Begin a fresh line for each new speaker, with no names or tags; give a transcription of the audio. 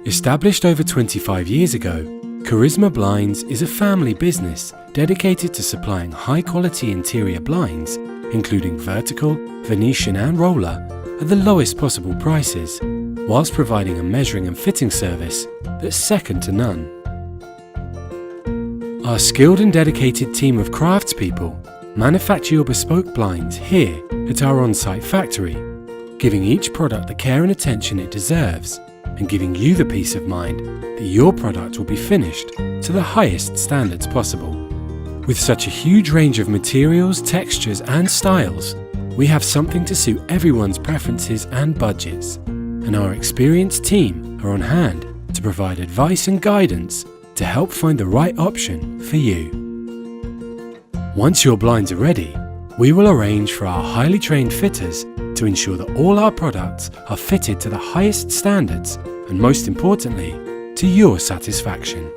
Established over 25 years ago, Charisma Blinds is a family business dedicated to supplying high-quality interior blinds, including vertical, Venetian and roller, at the lowest possible prices, whilst providing a measuring and fitting service that's second to none. Our skilled and dedicated team of craftspeople manufacture your bespoke blinds here at our on-site factory, giving each product the care and attention it deserves, and giving you the peace of mind that your product will be finished to the highest standards possible. With such a huge range of materials, textures and styles, we have something to suit everyone's preferences and budgets, and our experienced team are on hand to provide advice and guidance to help find the right option for you. Once your blinds are ready, we will arrange for our highly trained fitters to ensure that all our products are fitted to the highest standards and, most importantly, to your satisfaction.